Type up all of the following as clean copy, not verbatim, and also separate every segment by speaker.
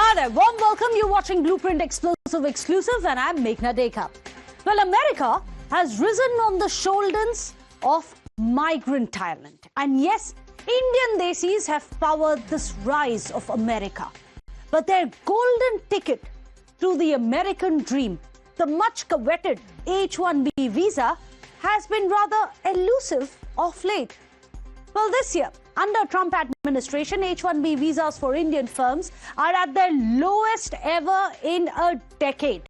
Speaker 1: Hi there, warm welcome. You're watching Blueprint Explosive Exclusive and I'm Meghna Dekha. Well, America has risen on the shoulders of migrant talent. And yes, Indian Desis have powered this rise of America. But their golden ticket to the American dream, the much coveted H-1B visa, has been rather elusive of late. Well, this year, under Trump administration, H-1B visas for Indian firms are at their lowest ever in a decade.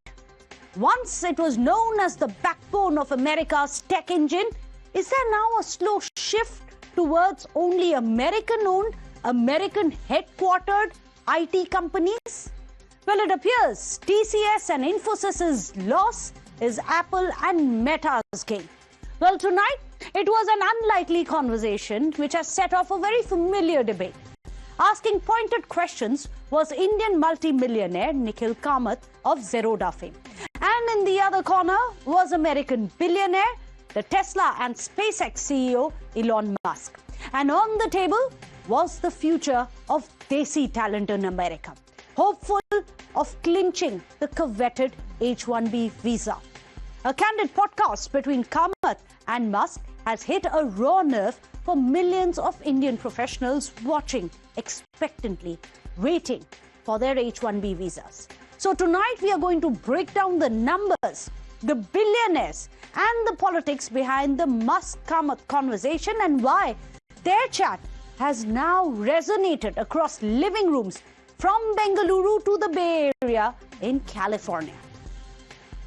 Speaker 1: Once it was known as the backbone of America's tech engine, is there now a slow shift towards only American-owned, American-headquartered IT companies? Well, it appears TCS and Infosys' loss is Apple and Meta's gain. Well, tonight, it was an unlikely conversation which has set off a very familiar debate. Asking pointed questions was Indian multimillionaire Nikhil Kamath of Zerodha fame. And in the other corner was American billionaire, the Tesla and SpaceX CEO Elon Musk. And on the table was the future of Desi talent in America, hopeful of clinching the coveted H-1B visa. A candid podcast between Kamath and Musk has hit a raw nerve for millions of Indian professionals watching expectantly, waiting for their H-1B visas. So tonight we are going to break down the numbers, the billionaires and the politics behind the Musk-Kamath conversation and why their chat has now resonated across living rooms from Bengaluru to the Bay Area in California.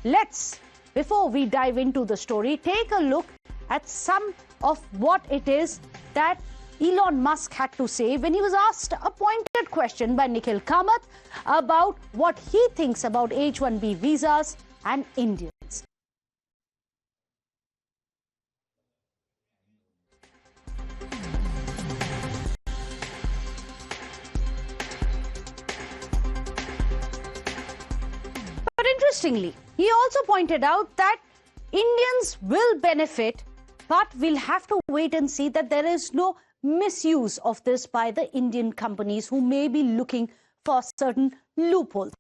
Speaker 1: Let's, before we dive into the story, take a look at some of what it is that Elon Musk had to say when he was asked a pointed question by Nikhil Kamath about what he thinks about H-1B visas and Indians. But interestingly, he also pointed out that Indians will benefit, but we'll have to wait and see that there is no misuse of this by the Indian companies who may be looking for certain loopholes.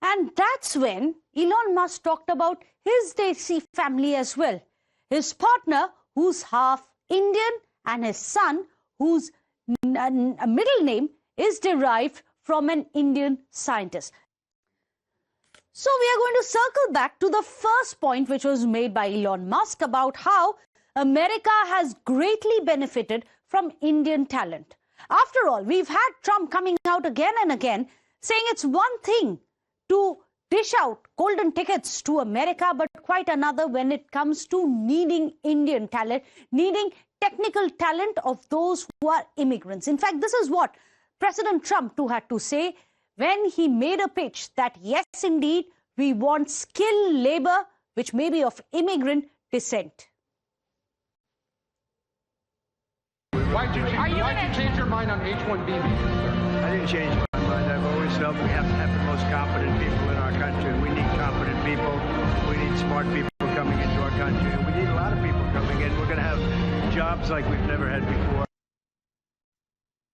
Speaker 1: And that's when Elon Musk talked about his Desi family as well. His partner, who's half Indian, and his son, whose middle name is derived from an Indian scientist. So we are going to circle back to the first point which was made by Elon Musk about how America has greatly benefited from Indian talent. After all, we've had Trump coming out again and again saying it's one thing to dish out golden tickets to America, but quite another when it comes to needing Indian talent, needing technical talent of those who are immigrants. In fact, this is what President Trump too had to say when he made a pitch that yes, indeed, we want skilled labor which may be of immigrant descent.
Speaker 2: Why'd you change your mind on H-1B visas?
Speaker 3: I didn't change my mind. I've always felt we have to have the most competent people in our country. We need competent people. We need smart people coming into our country. And we need a lot of people coming in. We're going to have jobs like we've never had before.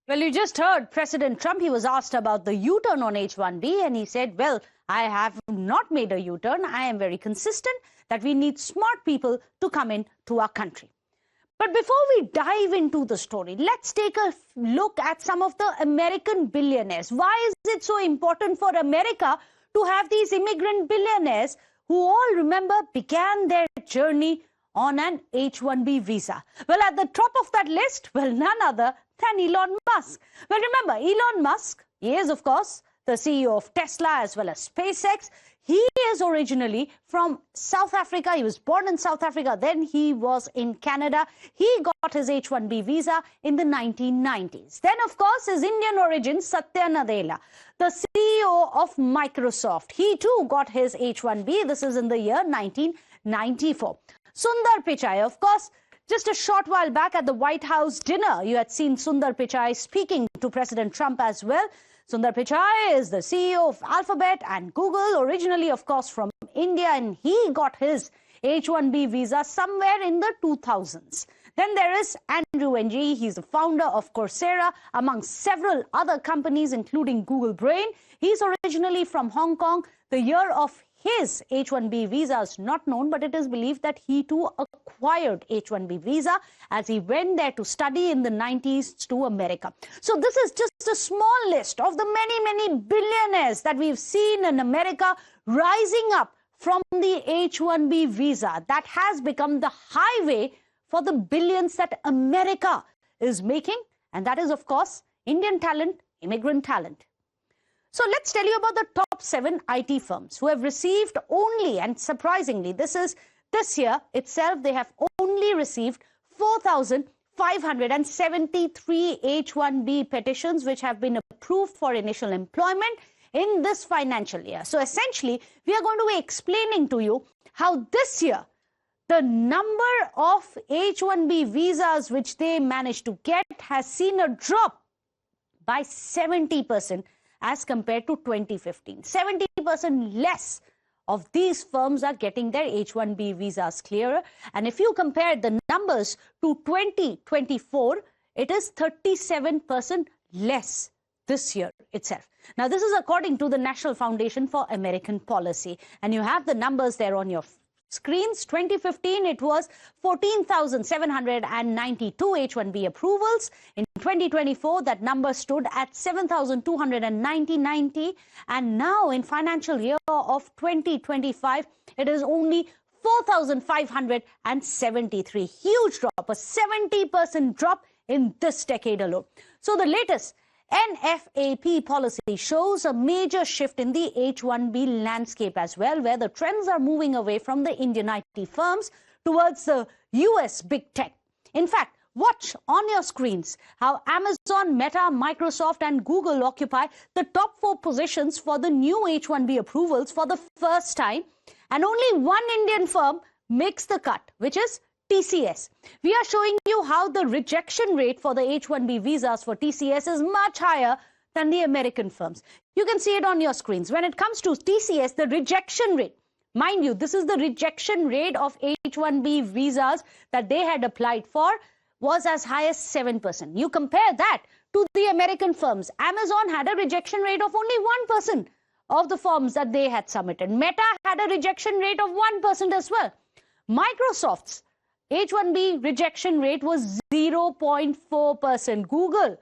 Speaker 1: Well, you just heard President Trump. He was asked about the U-turn on H-1B and he said, well, I have not made a U-turn. I am very consistent that we need smart people to come into our country. But before we dive into the story, let's take a look at some of the American billionaires. Why is it so important for America to have these immigrant billionaires who all, remember, began their journey on an H-1B visa? Well, at the top of that list, well, none other than Elon Musk. Well, remember, Elon Musk, he is, of course, the CEO of Tesla as well as SpaceX. He is originally from South Africa. He was born in South Africa. Then he was in Canada. He got his H-1B visa in the 1990s. Then, of course, his Indian origin, Satya Nadella, the CEO of Microsoft. He too got his H-1B. This is in the year 1994. Sundar Pichai, of course, just a short while back at the White House dinner, you had seen Sundar Pichai speaking to President Trump as well. Sundar Pichai is the CEO of Alphabet and Google, originally, of course, from India, and he got his H-1B visa somewhere in the 2000s. Then there is Andrew Ng. He's the founder of Coursera, among several other companies, including Google Brain. He's originally from Hong Kong. The year of his H-1B visa is not known, but it is believed that he too acquired H-1B visa as he went there to study in the 90s to America. So this is just a small list of the many billionaires that we've seen in America rising up from the H-1B visa that has become the highway for the billions that America is making. And that is, of course, Indian talent, immigrant talent. So let's tell you about the top 7 IT firms who have received only, and surprisingly, this year itself, they have only received 4,573 H-1B petitions, which have been approved for initial employment in this financial year. So essentially, we are going to be explaining to you how this year, the number of H-1B visas which they managed to get has seen a drop by 70% as compared to 2015. 70% less of these firms are getting their H-1B visas clearer. And if you compare the numbers to 2024, it is 37% less this year itself. Now, this is according to the National Foundation for American Policy. And you have the numbers there on your screens. 2015, it was 14,792 H-1B approvals. In 2024, that number stood at 7,290. And now in financial year of 2025, it is only 4,573. Huge drop, a 70% drop in this decade alone. So the latest NFAP policy shows a major shift in the H-1B landscape as well, where the trends are moving away from the Indian IT firms towards the US big tech. In fact, watch on your screens how Amazon, Meta, Microsoft and Google occupy the top 4 positions for the new H-1B approvals for the first time, and only one Indian firm makes the cut, which is TCS. We are showing you how the rejection rate for the H-1B visas for TCS is much higher than the American firms. You can see it on your screens. When it comes to TCS, the rejection rate, mind you, this is the rejection rate of H-1B visas that they had applied for, was as high as 7%. You compare that to the American firms. Amazon had a rejection rate of only 1% of the forms that they had submitted. Meta had a rejection rate of 1% as well. Microsoft's H-1B rejection rate was 0.4%. Google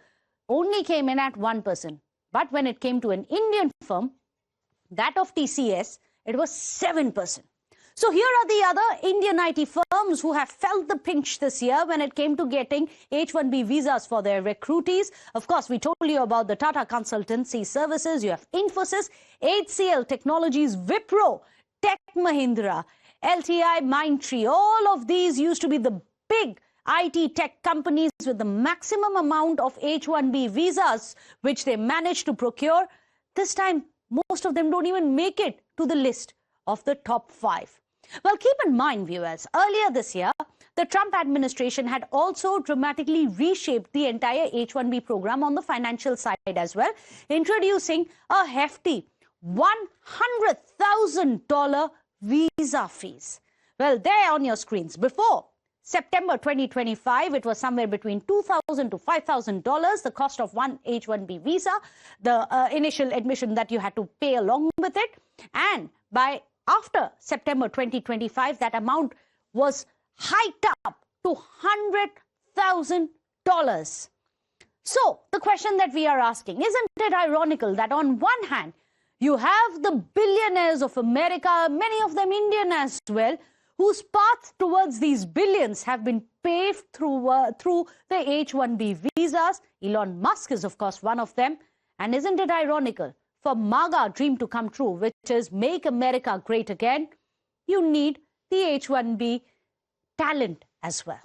Speaker 1: only came in at 1%. But when it came to an Indian firm, that of TCS, it was 7%. So here are the other Indian IT firms who have felt the pinch this year when it came to getting H-1B visas for their recruitees. Of course, we told you about the Tata Consultancy Services. You have Infosys, HCL Technologies, Wipro, Tech Mahindra, LTI, Mindtree. All of these used to be the big IT tech companies with the maximum amount of H-1B visas which they managed to procure. This time, most of them don't even make it to the list of the top 5. Well, keep in mind, viewers, earlier this year, the Trump administration had also dramatically reshaped the entire H-1B program on the financial side as well, introducing a hefty $100,000 visa fees. Well, there on your screens. Before September 2025, it was somewhere between $2,000 to $5,000, the cost of one H-1B visa, the initial admission that you had to pay along with it. And after September 2025, that amount was hiked up to $100,000. So the question that we are asking, isn't it ironical that on one hand, you have the billionaires of America, many of them Indian as well, whose path towards these billions have been paved through the H-1B visas. Elon Musk is, of course, one of them. And isn't it ironical, for MAGA dream to come true, which is make America great again, you need the H-1B talent as well.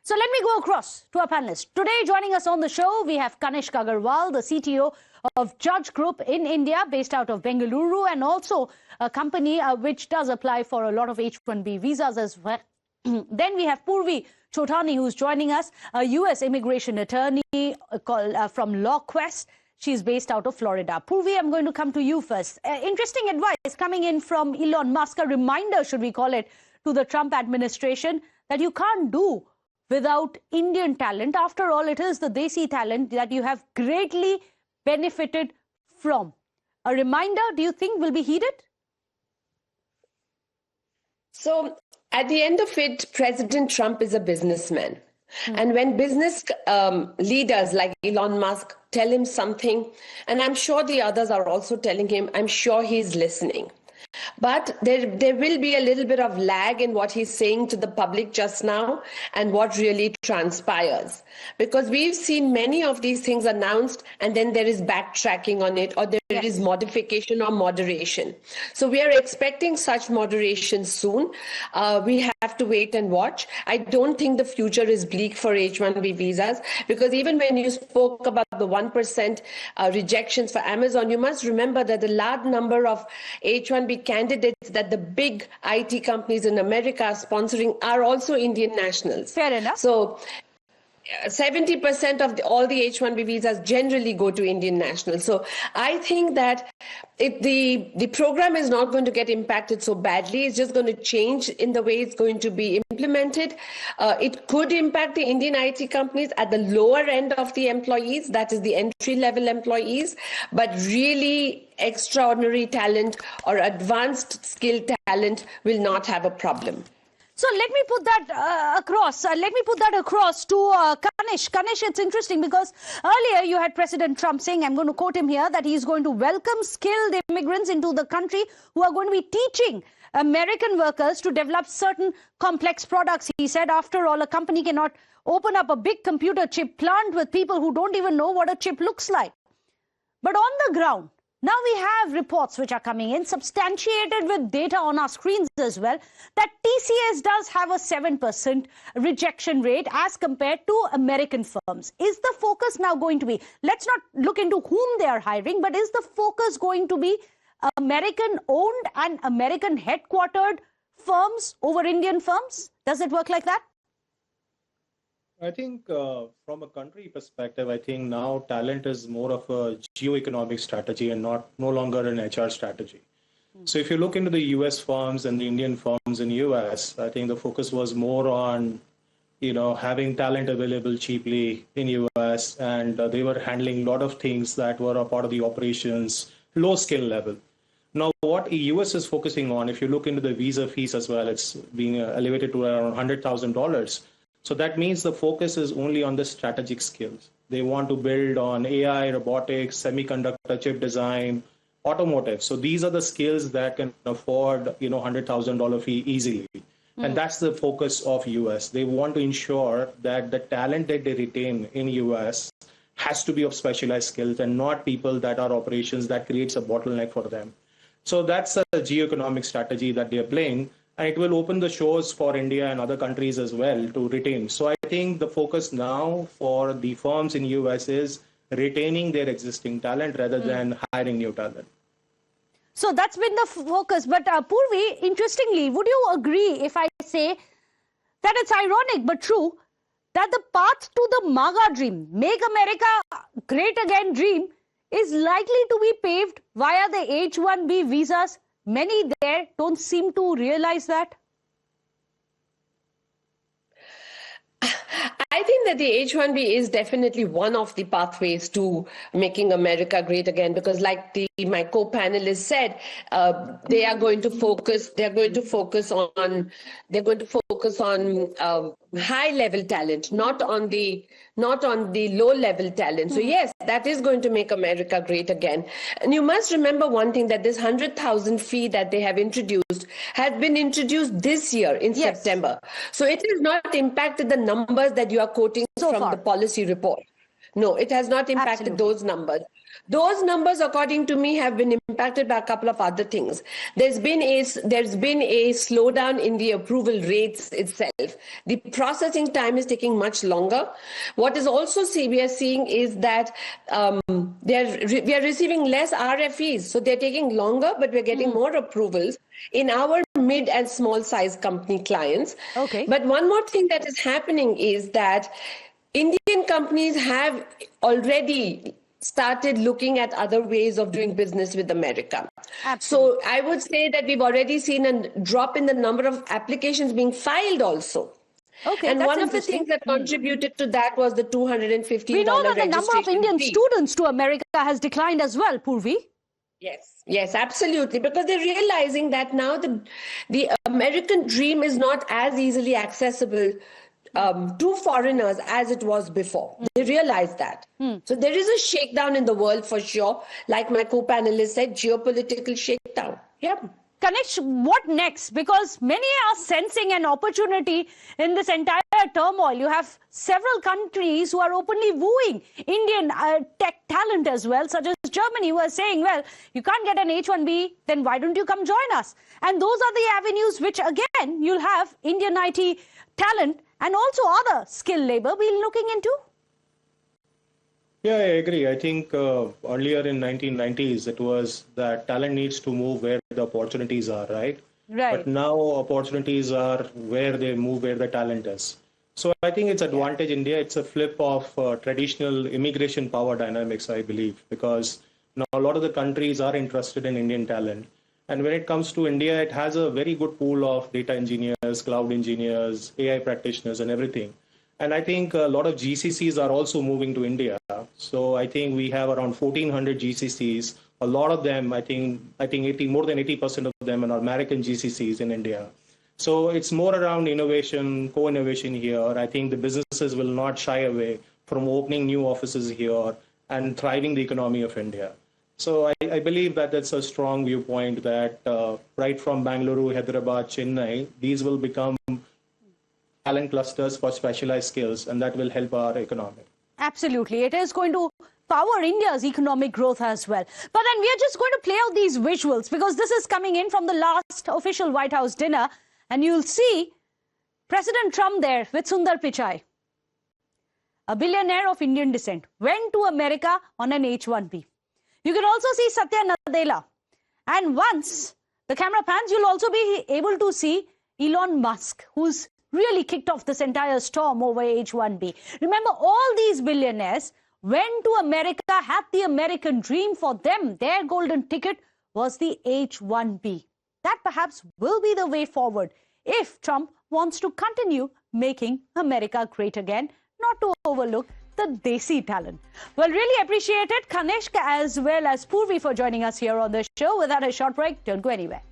Speaker 1: So let me go across to our panelists. Today, joining us on the show, we have Kanishk Agarwal, the CTO of Judge Group in India, based out of Bengaluru, and also a company which does apply for a lot of H-1B visas as well. Then we have Purvi Chotani, who's joining us, a U.S. immigration attorney from LawQuest. She's based out of Florida. Purvi, I'm going to come to you first. Interesting advice coming in from Elon Musk, a reminder, should we call it, to the Trump administration that you can't do without Indian talent? After all, it is the Desi talent that you have greatly benefited from. A reminder, do you think, will be heeded?
Speaker 4: So at the end of it, President Trump is a businessman. And when business leaders like Elon Musk tell him something, and I'm sure the others are also telling him, I'm sure he's listening. But there will be a little bit of lag in what he's saying to the public just now and what really transpires. Because we've seen many of these things announced and then there is backtracking on it, or there is modification or moderation. So we are expecting such moderation soon. We have to wait and watch. I don't think the future is bleak for H-1B visas, because even when you spoke about the 1% rejections for Amazon, you must remember that the large number of H-1B candidates that the big IT companies in America are sponsoring are also Indian nationals.
Speaker 1: Fair enough.
Speaker 4: So 70% of all the H-1B visas generally go to Indian nationals. So I think that the program is not going to get impacted so badly. It's just going to change in the way it's going to be implemented. It could impact the Indian IT companies at the lower end of the employees, that is the entry-level employees, but really extraordinary talent or advanced skilled talent will not have a problem.
Speaker 1: So let me put that across. To Kanish. Kanish, it's interesting because earlier you had President Trump saying, I'm going to quote him here, that he's going to welcome skilled immigrants into the country who are going to be teaching American workers to develop certain complex products. He said, after all, a company cannot open up a big computer chip plant with people who don't even know what a chip looks like. But on the ground, now we have reports which are coming in, substantiated with data on our screens as well, that TCS does have a 7% rejection rate as compared to American firms. Is the focus now going to be, let's not look into whom they are hiring, but is the focus going to be American-owned and American-headquartered firms over Indian firms? Does it work like that?
Speaker 5: I think from a country perspective, I think now talent is more of a geo-economic strategy and no longer an HR strategy. So if you look into the US firms and the Indian firms in US, I think the focus was more on, having talent available cheaply in US, and they were handling a lot of things that were a part of the operations, low skill level. Now, what the US is focusing on, if you look into the visa fees as well, it's being elevated to around $100,000. So that means the focus is only on the strategic skills. They want to build on AI, robotics, semiconductor chip design, automotive. So these are the skills that can afford, $100,000 fee easily. And that's the focus of US. They want to ensure that the talent that they retain in US has to be of specialized skills and not people that are operations that creates a bottleneck for them. So that's a geo-economic strategy that they're playing. And it will open the shores for India and other countries as well to retain. So I think the focus now for the firms in US is retaining their existing talent rather than hiring new talent.
Speaker 1: So that's been the focus. But Purvi, interestingly, would you agree if I say that it's ironic but true that the path to the MAGA dream, Make America Great Again dream, is likely to be paved via the H-1B visas? Many there don't seem to realize that.
Speaker 4: I think that the H-1B is definitely one of the pathways to making America great again, because like my co-panelist said, they are going to focus on high-level talent, not on the low-level talent. So yes, that is going to make America great again. And you must remember one thing, that this 100,000 fee that they have introduced has been introduced this year in September. So it has not impacted the numbers that you are quoting from the policy report. No, it has not impacted those numbers. Those numbers, according to me, have been impacted by a couple of other things. There's been a slowdown in the approval rates itself. The processing time is taking much longer. What is also we are seeing is that we are receiving less RFEs, so they're taking longer, but we're getting more approvals in our mid and small size company clients.
Speaker 1: Okay.
Speaker 4: But one more thing that is happening is that Indian companies have already started looking at other ways of doing business with America.
Speaker 1: Absolutely.
Speaker 4: So I would say that we've already seen a drop in the number of applications being filed also.
Speaker 1: Okay,
Speaker 4: And
Speaker 1: that's
Speaker 4: one of the
Speaker 1: interesting.
Speaker 4: things that contributed to that was the $215
Speaker 1: We know that the number of Indian
Speaker 4: fee.
Speaker 1: students to America has declined as well, Purvi.
Speaker 4: Yes, absolutely. Because they're realizing that now the American dream is not as easily accessible to foreigners as it was before. They realize that. So there is a shakedown in the world for sure. Like my co-panelist said, geopolitical shakedown. Yeah.
Speaker 1: Ganesh, what next? Because many are sensing an opportunity in this entire turmoil. You have several countries who are openly wooing Indian tech talent as well, such as Germany, who are saying, well, you can't get an H-1B, then why don't you come join us? And those are the avenues which, again, you'll have Indian IT talent and also other skilled labor be looking into.
Speaker 5: Yeah, I agree. I think earlier in 1990s, it was that talent needs to move where the opportunities are, right?
Speaker 1: Right.
Speaker 5: But now opportunities are where they move, where the talent is. So I think it's advantage India. It's a flip of traditional immigration power dynamics, I believe, because now a lot of the countries are interested in Indian talent. And when it comes to India, it has a very good pool of data engineers, cloud engineers, AI practitioners, and everything. And I think a lot of GCCs are also moving to India. So I think we have around 1,400 GCCs. A lot of them, I think more than 80% of them are American GCCs in India. So it's more around innovation, co-innovation here. I think the businesses will not shy away from opening new offices here and thriving the economy of India. So I believe that that's a strong viewpoint that right from Bangalore, Hyderabad, Chennai, these will become talent clusters for specialized skills, and that will help our economy.
Speaker 1: Absolutely. It is going to power India's economic growth as well. But then we are just going to play out these visuals because this is coming in from the last official White House dinner. And you'll see President Trump there with Sundar Pichai, a billionaire of Indian descent, went to America on an H-1B. You can also see Satya Nadella. And once the camera pans, you'll also be able to see Elon Musk, who's really kicked off this entire storm over H-1B. Remember, all these billionaires went to America, had the American dream. For them, their golden ticket was the H-1B. That perhaps will be the way forward if Trump wants to continue making America great again, not to overlook the Desi talent. Well, really appreciate it, Kanishk as well as Purvi for joining us here on the show. Without a short break, don't go anywhere.